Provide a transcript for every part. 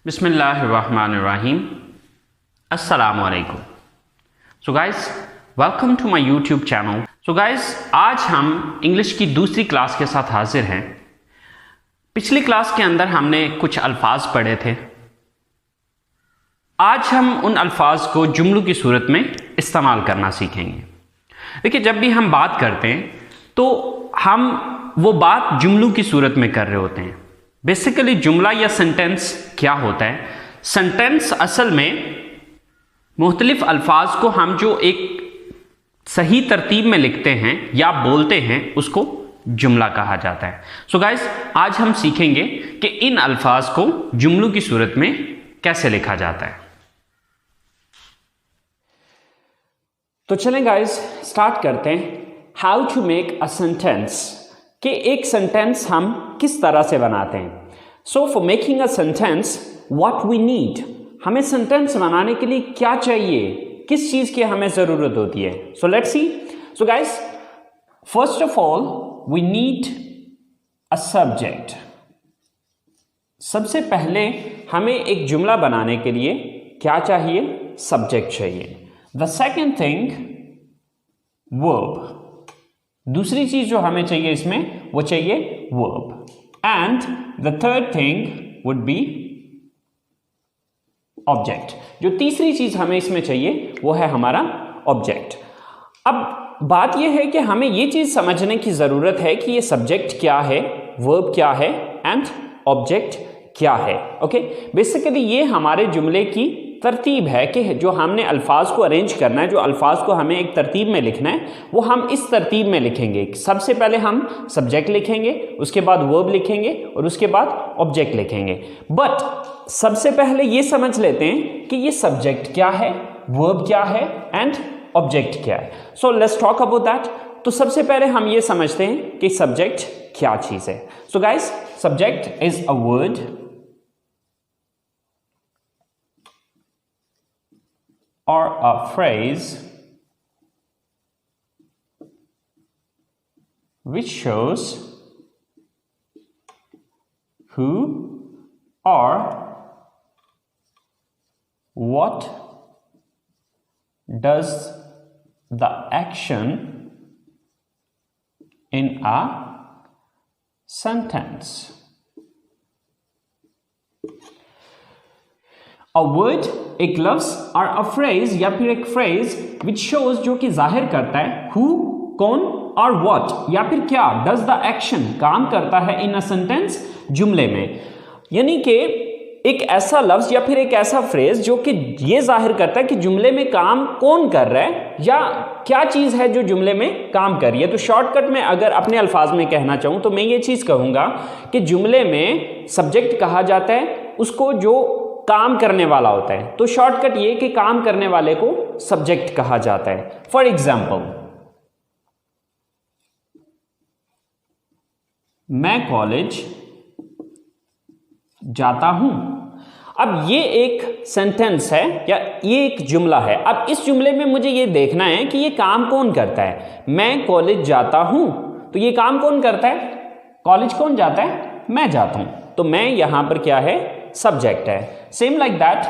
बिस्मिल्लाहिर्रहमानिर्रहीम। अस्सलाम वालेकुम। So guys, welcome to my YouTube channel. So guys, आज हम इंग्लिश की दूसरी क्लास के साथ हाजिर हैं। पिछली क्लास के अंदर हमने कुछ अल्फाज पढ़े थे। आज हम उन अल्फाज को जुमलों की सूरत में इस्तेमाल करना सीखेंगे। देखिए, जब भी हम बात करते हैं तो हम वो बात जुमलों की सूरत में कर रहे होते हैं। बेसिकली जुमला या सेंटेंस क्या होता है? सेंटेंस असल में मुख्तलिफ अल्फाज को हम जो एक सही तरतीब में लिखते हैं या बोलते हैं उसको जुमला कहा जाता है। सो गाइस, आज हम सीखेंगे कि इन अल्फाज को जुमलों की सूरत में कैसे लिखा जाता है। तो चलें गाइस, स्टार्ट करते हैं। How to make a sentence, कि एक सेंटेंस हम किस तरह से बनाते हैं। So for making a sentence what we need, हमें सेंटेंस बनाने के लिए क्या चाहिए, किस चीज की हमें जरूरत होती है। So let's see. So guys, first of all we need a subject. सबसे पहले हमें एक जुमला बनाने के लिए क्या चाहिए? सब्जेक्ट चाहिए। The second thing, verb. दूसरी चीज जो हमें चाहिए इसमें वो चाहिए verb. And the third thing would be object. जो तीसरी चीज हमें इसमें चाहिए वो है हमारा ऑब्जेक्ट। अब बात यह है कि हमें ये चीज समझने की जरूरत है कि ये सब्जेक्ट क्या है, वर्ब क्या है एंड ऑब्जेक्ट क्या है। ओके, बेसिकली ये हमारे जुमले की तरतीब है कि जो हमने अल्फाज को अरेंज करना है, जो अल्फाज को हमें एक तरतीब में लिखना है वो हम इस तरतीब में लिखेंगे। सबसे पहले हम सब्जेक्ट लिखेंगे, उसके बाद वर्ब लिखेंगे और उसके बाद ऑब्जेक्ट लिखेंगे। बट सबसे पहले ये समझ लेते हैं कि ये सब्जेक्ट क्या है, वर्ब क्या है एंड ऑब्जेक्ट क्या है। So let's talk about that. तो सबसे पहले हम ये समझते हैं कि सब्जेक्ट क्या चीज है। So guys, subject is a word or a phrase which shows who or what does the action in a sentence. A word, एक लफ्ज और a phrase या फिर एक phrase which shows, जो कि जाहिर करता है who, कौन, और what या फिर क्या, does the action, काम करता है in a sentence, जुमले में। यानी कि एक ऐसा लफ्ज या फिर एक ऐसा फ्रेज जो कि ये जाहिर करता है कि जुमले में काम कौन कर रहा है या क्या चीज है जो जुमले में काम कर रही है। तो शॉर्टकट में अगर अपने अल्फाज में कहना चाहूं तो मैं ये चीज कहूंगा कि जुमले में सब्जेक्ट कहा जाता है उसको जो काम करने वाला होता है। तो शॉर्टकट ये कि काम करने वाले को सब्जेक्ट कहा जाता है। फॉर एग्जाम्पल, मैं कॉलेज जाता हूं। अब ये एक सेंटेंस है या ये एक जुमला है। अब इस जुमले में मुझे ये देखना है कि ये काम कौन करता है। मैं कॉलेज जाता हूं, तो ये काम कौन करता है? कॉलेज कौन जाता है? मैं जाता हूं। तो मैं यहां पर क्या है? सब्जेक्ट है। सेम लाइक दैट,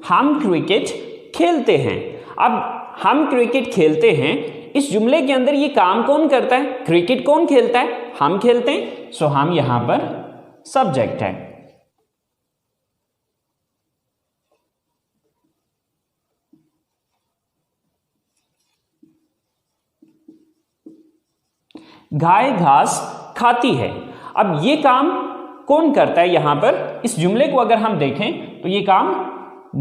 हम क्रिकेट खेलते हैं। अब हम क्रिकेट खेलते हैं, इस जुमले के अंदर ये काम कौन करता है? क्रिकेट कौन खेलता है? हम खेलते हैं। सो हम यहां पर सब्जेक्ट है। गाय घास खाती है। अब ये काम कौन करता है? यहां पर इस जुमले को अगर हम देखें तो ये काम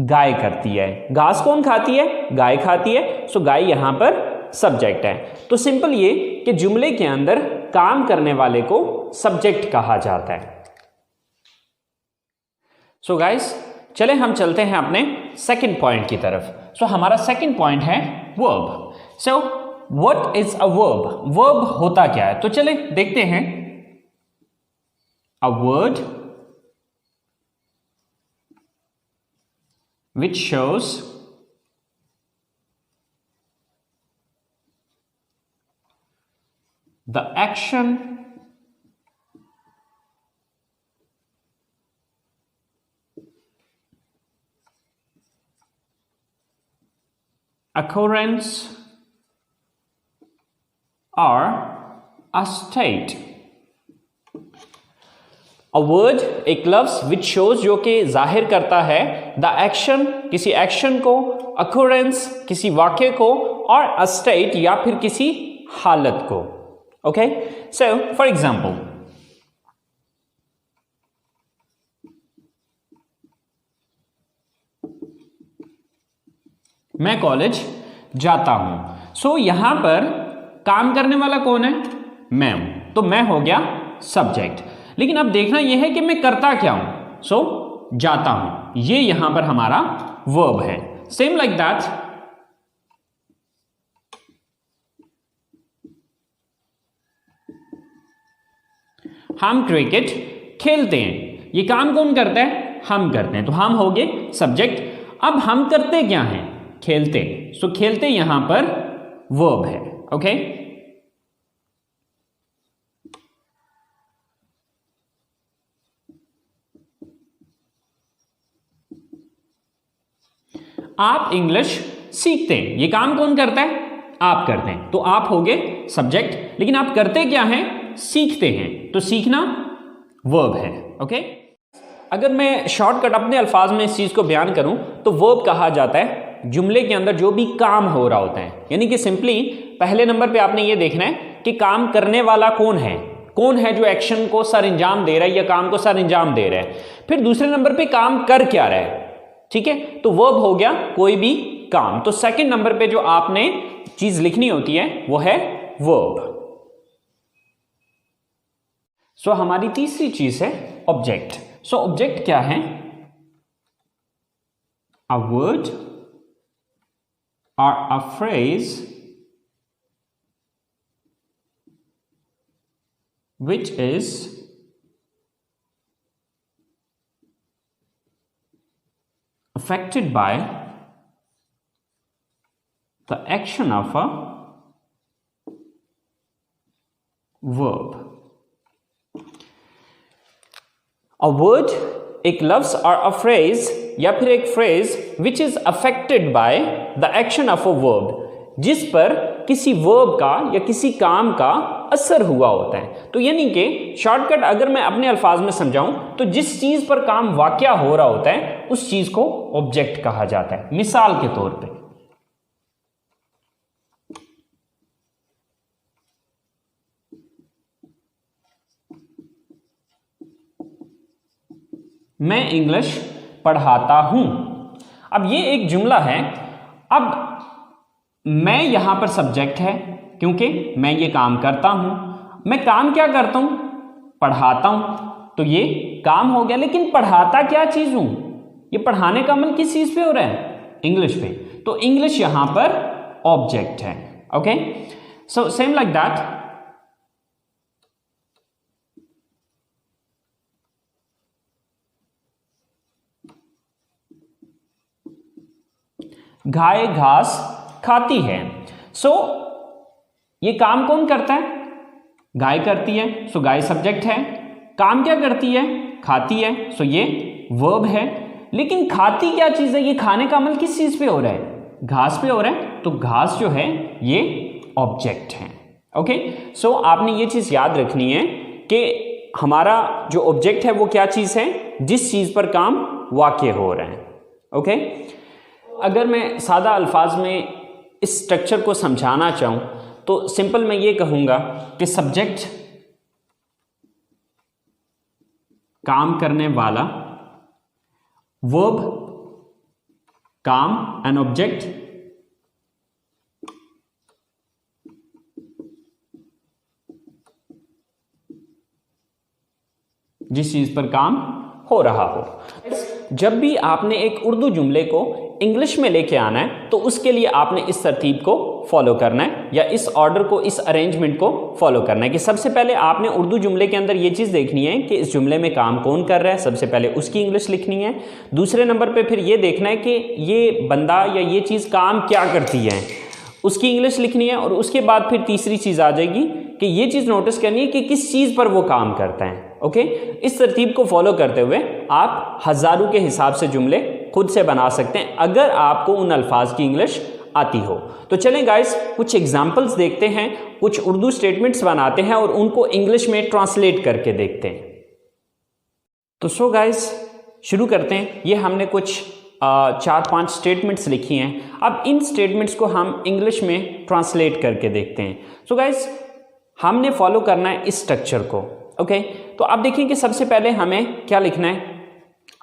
गाय करती है। घास कौन खाती है? गाय खाती है। सो गाय यहां पर सब्जेक्ट है। तो सिंपल ये कि जुमले के अंदर काम करने वाले को सब्जेक्ट कहा जाता है। सो गाइस, चले हम चलते हैं अपने सेकंड पॉइंट की तरफ। सो हमारा सेकंड पॉइंट है verb. So what is a verb? Verb होता क्या है? तो चले देखते हैं। A word which shows the action occurrence or a state. A word, एक लफ्ज which shows, जो कि जाहिर करता है the action, किसी एक्शन को, occurrence, किसी वाक्य को, और a state, या फिर किसी हालत को. Okay, so for example, मैं कॉलेज जाता हूं. सो यहां पर काम करने वाला कौन है? मैं हूं. तो मैं हो गया सब्जेक्ट. लेकिन अब देखना यह है कि मैं करता क्या हूं. सो जाता हूं, ये यहां पर हमारा वर्ब है. सेम लाइक दैट, हम क्रिकेट खेलते हैं. ये काम कौन करता है? हम करते हैं. तो हम हो गए सब्जेक्ट. अब हम करते क्या हैं? खेलते. सो खेलते यहां पर वर्ब है. ओके, आप इंग्लिश सीखते हैं. ये काम कौन करता है? आप करते हैं. तो आप हो गए सब्जेक्ट. लेकिन आप करते क्या हैं? सीखते हैं. तो सीखना वर्ब है. ओके, अगर मैं शॉर्टकट अपने अल्फाज में इस चीज को बयान करूं तो वर्ब कहा जाता है जुमले के अंदर जो भी काम हो रहा होता है. यानी कि सिंपली पहले नंबर पे आपने ये देखना है कि काम करने वाला कौन है. कौन है जो एक्शन को सर अंजाम दे रहा है या काम को सर अंजाम दे रहा है. फिर दूसरे नंबर पे काम कर क्या रहा है. ठीक है, तो वर्ब हो गया कोई भी काम. तो सेकंड नंबर पे जो आपने चीज लिखनी होती है वो है वर्ब. सो हमारी तीसरी चीज है ऑब्जेक्ट. सो ऑब्जेक्ट क्या है? A word or a phrase which is affected by the action of a verb. A word, एक लफ्ज और अ फ्रेज या फिर एक phrase which is affected by the action of a verb, जिस पर किसी वर्ब का या किसी काम का असर हुआ होता है. तो यानी कि शॉर्टकट अगर मैं अपने अल्फाज में समझाऊं तो जिस चीज पर काम वाकया हो रहा होता है उस चीज को ऑब्जेक्ट कहा जाता है. मिसाल के तौर पे मैं इंग्लिश पढ़ाता हूं. अब ये एक जुमला है. अब मैं यहां पर सब्जेक्ट है क्योंकि मैं ये काम करता हूं. मैं काम क्या करता हूं? पढ़ाता हूं. तो ये काम हो गया. लेकिन पढ़ाता क्या चीज हूं? ये पढ़ाने का अमल किस चीज पे हो रहा है? इंग्लिश पे. तो इंग्लिश यहां पर ऑब्जेक्ट है. Okay, so same like that, गाय घास खाती है. सो ये काम कौन करता है? गाय करती है. सो गाय सब्जेक्ट है. काम क्या करती है? खाती है. सो ये वर्ब है. लेकिन खाती क्या चीज है? ये खाने का अमल किस चीज पे हो रहा है? घास पे हो रहा है. तो घास जो है ये ऑब्जेक्ट है. ओके, सो आपने ये चीज याद रखनी है कि हमारा जो ऑब्जेक्ट है वो क्या चीज है? जिस चीज पर काम वाक़या हो रहा है. ओके, अगर मैं सादा अल्फाज में इस स्ट्रक्चर को समझाना चाहूं तो सिंपल मैं ये कहूंगा कि सब्जेक्ट काम करने वाला, वर्ब काम, एन ऑब्जेक्ट जिस चीज पर काम हो रहा हो. जब भी आपने एक उर्दू जुमले को इंग्लिश में लेके आना है तो उसके लिए आपने इस तरतीब को फॉलो करना है या इस ऑर्डर को, इस अरेंजमेंट को फॉलो करना है कि सबसे पहले आपने उर्दू जुमले के अंदर ये चीज़ देखनी है कि इस जुमले में काम कौन कर रहा है. सबसे पहले उसकी इंग्लिश लिखनी है. दूसरे नंबर पे फिर ये देखना है कि ये बंदा या ये चीज़ काम क्या करती है. उसकी इंग्लिश लिखनी है और उसके बाद फिर तीसरी चीज आ जाएगी कि ये चीज नोटिस करनी है कि किस चीज पर वो काम करता है। ओके, इस तरतीब को फॉलो करते हुए आप हजारों के हिसाब से जुमले खुद से बना सकते हैं अगर आपको उन अल्फाज की इंग्लिश आती हो। तो चलें गाइस, कुछ एग्जाम्पल्स देखते हैं, कुछ उर्दू स्टेटमेंट्स बनाते हैं और उनको इंग्लिश में ट्रांसलेट करके देखते हैं। तो सो गाइस शुरू करते हैं। ये हमने कुछ 4-5 स्टेटमेंट्स लिखी हैं। अब इन स्टेटमेंट्स को हम इंग्लिश में ट्रांसलेट करके देखते हैं। सो गाइस हमने फॉलो करना है इस स्ट्रक्चर को। ओके, तो अब देखिए कि सबसे पहले हमें क्या लिखना है।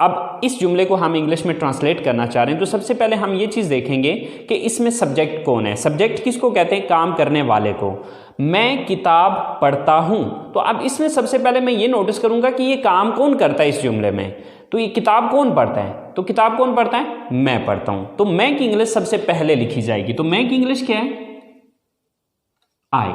अब इस जुमले को हम इंग्लिश में ट्रांसलेट करना चाह रहे हैं, तो सबसे पहले हम ये चीज़ देखेंगे कि इसमें सब्जेक्ट कौन है। सब्जेक्ट किसको कहते हैं? काम करने वाले को। मैं किताब पढ़ता हूं, तो अब इसमें सबसे पहले मैं ये नोटिस करूंगा कि ये काम कौन करता है इस जुमले में। तो ये किताब कौन पढ़ता है? तो किताब कौन पढ़ता है? मैं पढ़ता हूं। तो मैं की इंग्लिश सबसे पहले लिखी जाएगी। तो मैं की इंग्लिश क्या है? आई।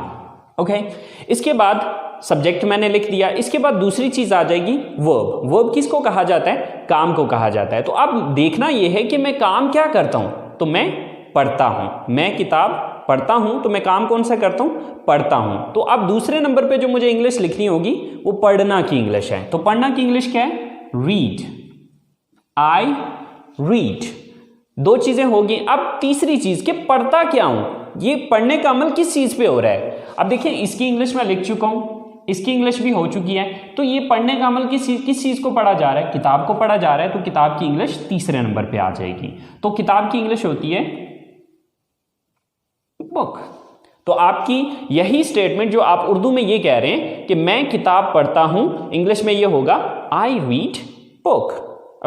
ओके, इसके बाद सब्जेक्ट मैंने लिख दिया। इसके बाद दूसरी चीज आ जाएगी वर्ब। वर्ब किसको कहा जाता है? काम को कहा जाता है। तो अब देखना यह है कि मैं काम क्या करता हूं। तो मैं पढ़ता हूं। मैं किताब पढ़ता हूं, तो मैं काम कौन सा करता हूं? पढ़ता हूं। तो अब दूसरे नंबर पे जो मुझे इंग्लिश लिखनी होगी वो पढ़ना की इंग्लिश है। तो पढ़ना की इंग्लिश क्या है? रीड। I read. दो चीजें होगी। अब तीसरी चीज कि पढ़ता क्या हूं, ये पढ़ने का अमल किस चीज पे हो रहा है। अब देखिए इसकी इंग्लिश मैं लिख चुका हूं, इसकी इंग्लिश भी हो चुकी है। तो ये पढ़ने का अमल किस चीज को पढ़ा जा रहा है? किताब को पढ़ा जा रहा है। तो किताब की इंग्लिश तीसरे नंबर पे आ जाएगी। तो किताब की इंग्लिश होती है बुक। तो आपकी यही स्टेटमेंट जो आप उर्दू में ये कह रहे हैं कि मैं किताब पढ़ता हूं, इंग्लिश में ये होगा I read book.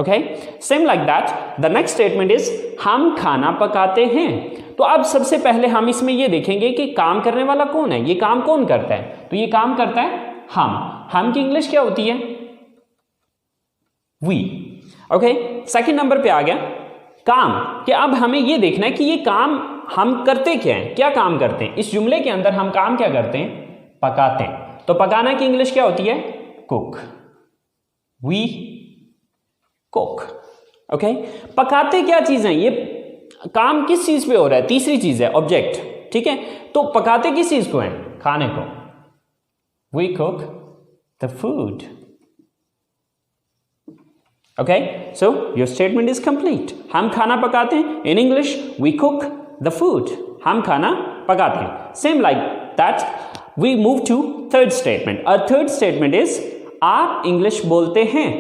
Okay, same like that the next statement is हम खाना पकाते हैं। तो अब सबसे पहले हम इसमें ये देखेंगे कि काम करने वाला कौन है, ये काम कौन करता है। तो ये काम करता है हम की इंग्लिश क्या होती है? वी। ओके, सेकंड नंबर पे आ गया काम। कि अब हमें ये देखना है कि ये काम हम करते क्या हैं, क्या काम करते हैं। इस जुमले के अंदर हम काम क्या करते हैं? पकाते हैं। तो पकाना की इंग्लिश क्या होती है? कुक। We cook. ओके, पकाते क्या चीज है? ये काम किस चीज पे हो रहा है? तीसरी चीज है ऑब्जेक्ट। ठीक है, तो पकाते किस चीज को है? खाने को। We cook the food. Okay, so your statement is complete. हम खाना पकाते हैं। In English we cook the food. हम खाना पकाते हैं। Same like that we move to third statement. और थर्ड स्टेटमेंट इज आप इंग्लिश बोलते हैं।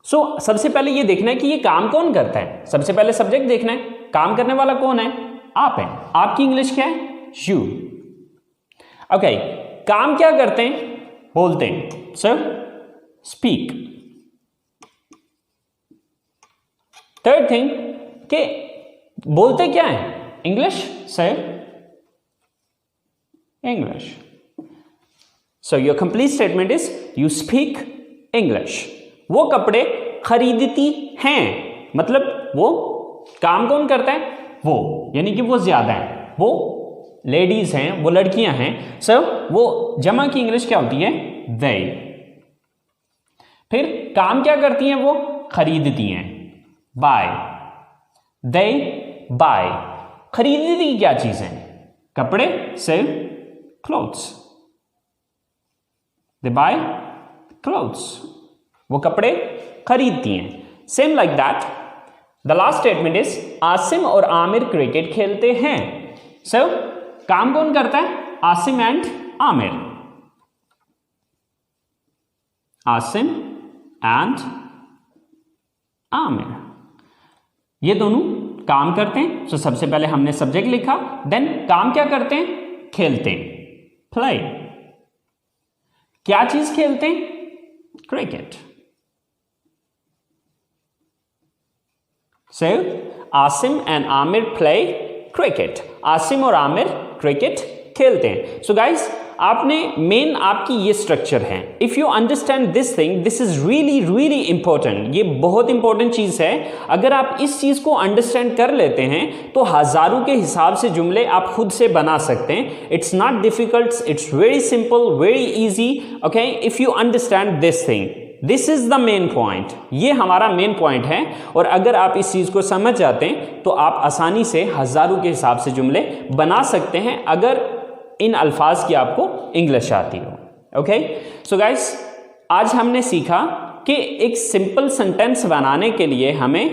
सो सबसे पहले ये देखना है कि ये काम कौन करता है। सबसे पहले सब्जेक्ट देखना है, काम करने वाला कौन है? आप है। आपकी इंग्लिश क्या है? यू। ओके, काम क्या करते हैं? बोलते हैं। Sir speak. थर्ड थिंग कि बोलते क्या है? English. Sir English. So your complete statement is you speak English. वो कपड़े खरीदती हैं, मतलब वो काम कौन करता है? वो, यानी कि वो ज्यादा है, वो लेडीज हैं, वो लड़कियां हैं। सर वो जमा की इंग्लिश क्या होती है? they। फिर काम क्या करती हैं? वो खरीदती हैं, buy। they buy। खरीदती क्या चीज है? कपड़े। sell clothes। they buy clothes। वो कपड़े खरीदती हैं। Same like that the last statement is Asim और आमिर क्रिकेट खेलते हैं। सो काम कौन करता है? आसिम एंड आमिर। आसिम एंड आमिर, ये दोनों काम करते हैं। सो सबसे पहले हमने सब्जेक्ट लिखा, देन काम क्या करते हैं? खेलते हैं, प्ले। क्या चीज खेलते हैं? Cricket. So, Asim and Aamir play cricket. Asim और आमिर क्रिकेट खेलते हैं। सो गाइस, आपने मेन आपकी ये स्ट्रक्चर है। If you understand this thing, this is really really important. ये बहुत इंपॉर्टेंट चीज है। अगर आप इस चीज को अंडरस्टैंड कर लेते हैं तो हजारों के हिसाब से जुमले आप खुद से बना सकते हैं। It's not difficult, it's very simple, very easy. Okay, if you understand this thing. This is the main point, ये हमारा मेन पॉइंट है। और अगर आप इस चीज को समझ जाते हैं तो आप आसानी से हजारों के हिसाब से जुमले बना सकते हैं, अगर इन अल्फाज की आपको इंग्लिश आती हो। ओके, सो गाइस, आज हमने सीखा कि एक सिंपल सेंटेंस बनाने के लिए हमें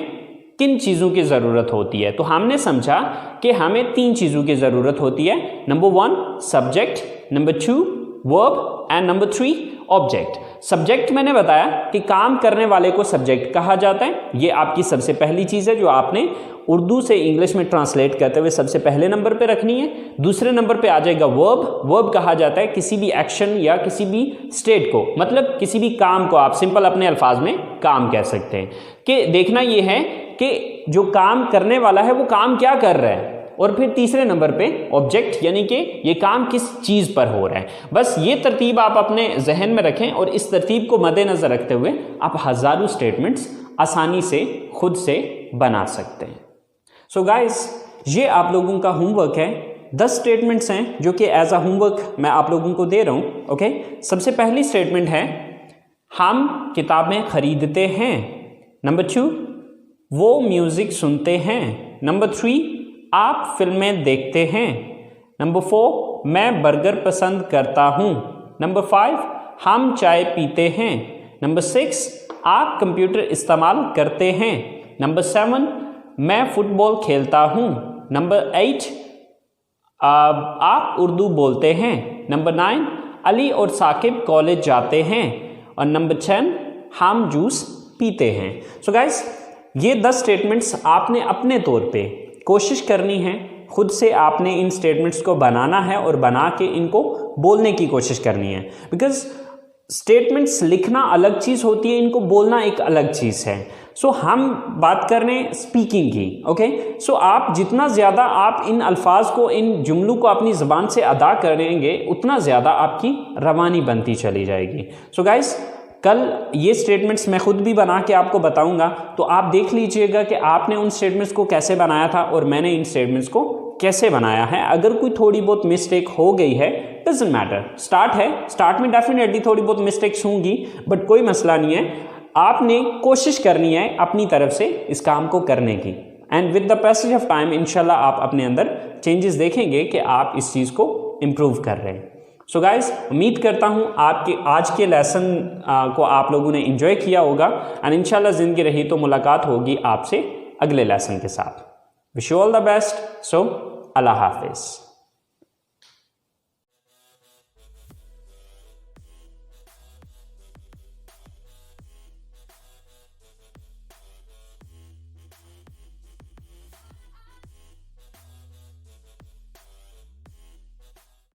किन चीज़ों की ज़रूरत होती है। तो हमने समझा कि हमें 3 चीज़ों की ज़रूरत होती है। Number 1 subject, number 2 verb and number 3 object. Subject मैंने बताया कि काम करने वाले को सब्जेक्ट कहा जाता है। ये आपकी सबसे पहली चीज़ है जो आपने उर्दू से इंग्लिश में ट्रांसलेट करते हुए सबसे पहले नंबर पे रखनी है। दूसरे नंबर पे आ जाएगा वर्ब। वर्ब कहा जाता है किसी भी एक्शन या किसी भी स्टेट को, मतलब किसी भी काम को आप सिंपल अपने अल्फाज में काम कह सकते हैं। कि देखना ये है कि जो काम करने वाला है वो काम क्या कर रहा है। और फिर तीसरे नंबर पे ऑब्जेक्ट, यानी कि ये काम किस चीज़ पर हो रहा है। बस ये तरतीब आप अपने जहन में रखें और इस तरतीब को मद्देनज़र रखते हुए आप हज़ारों स्टेटमेंट्स आसानी से खुद से बना सकते हैं। सो गाइस, ये आप लोगों का होमवर्क है। 10 स्टेटमेंट्स हैं जो कि एज अ होमवर्क मैं आप लोगों को दे रहा हूँ। ओके, सबसे पहली स्टेटमेंट है हम किताबें खरीदते हैं। नंबर 2 वो म्यूज़िक सुनते हैं। नंबर 3 आप फिल्में देखते हैं। नंबर 4 मैं बर्गर पसंद करता हूँ। नंबर 5 हम चाय पीते हैं। नंबर 6 आप कंप्यूटर इस्तेमाल करते हैं। नंबर 7 मैं फुटबॉल खेलता हूँ। नंबर 8 आप उर्दू बोलते हैं। नंबर 9 अली और साकिब कॉलेज जाते हैं। और नंबर 10 हम जूस पीते हैं। सो गाइस, ये 10 स्टेटमेंट्स आपने अपने तौर पे कोशिश करनी है, खुद से आपने इन स्टेटमेंट्स को बनाना है और बना के इनको बोलने की कोशिश करनी है। बिकॉज स्टेटमेंट्स लिखना अलग चीज़ होती है, इनको बोलना एक अलग चीज़ है। सो हम बात कर रहे हैं स्पीकिंग की। ओके, सो आप जितना ज़्यादा आप इन अल्फाज को, इन जुमलों को अपनी ज़बान से अदा करेंगे उतना ज़्यादा आपकी रवानी बनती चली जाएगी। सो गाइस, कल ये स्टेटमेंट्स मैं खुद भी बना के आपको बताऊंगा, तो आप देख लीजिएगा कि आपने उन स्टेटमेंट्स को कैसे बनाया था और मैंने इन स्टेटमेंट्स को कैसे बनाया है। अगर कोई थोड़ी बहुत मिस्टेक हो गई है, डजंट मैटर, स्टार्ट है, स्टार्ट में डेफिनेटली थोड़ी बहुत मिस्टेक्स होंगी, बट कोई मसला नहीं है। आपने कोशिश करनी है अपनी तरफ से इस काम को करने की, and with the passage of time इंशाल्लाह आप अपने अंदर चेंजेस देखेंगे कि आप इस चीज़ को इम्प्रूव कर रहे हैं। सो गाइस, उम्मीद करता हूँ आपके आज के लेसन को आप लोगों ने एंजॉय किया होगा, एंड इंशाल्लाह ज़िंदगी रही तो मुलाकात होगी आपसे अगले लेसन के साथ। Wish you all the best. So अल्लाह हाफिज़।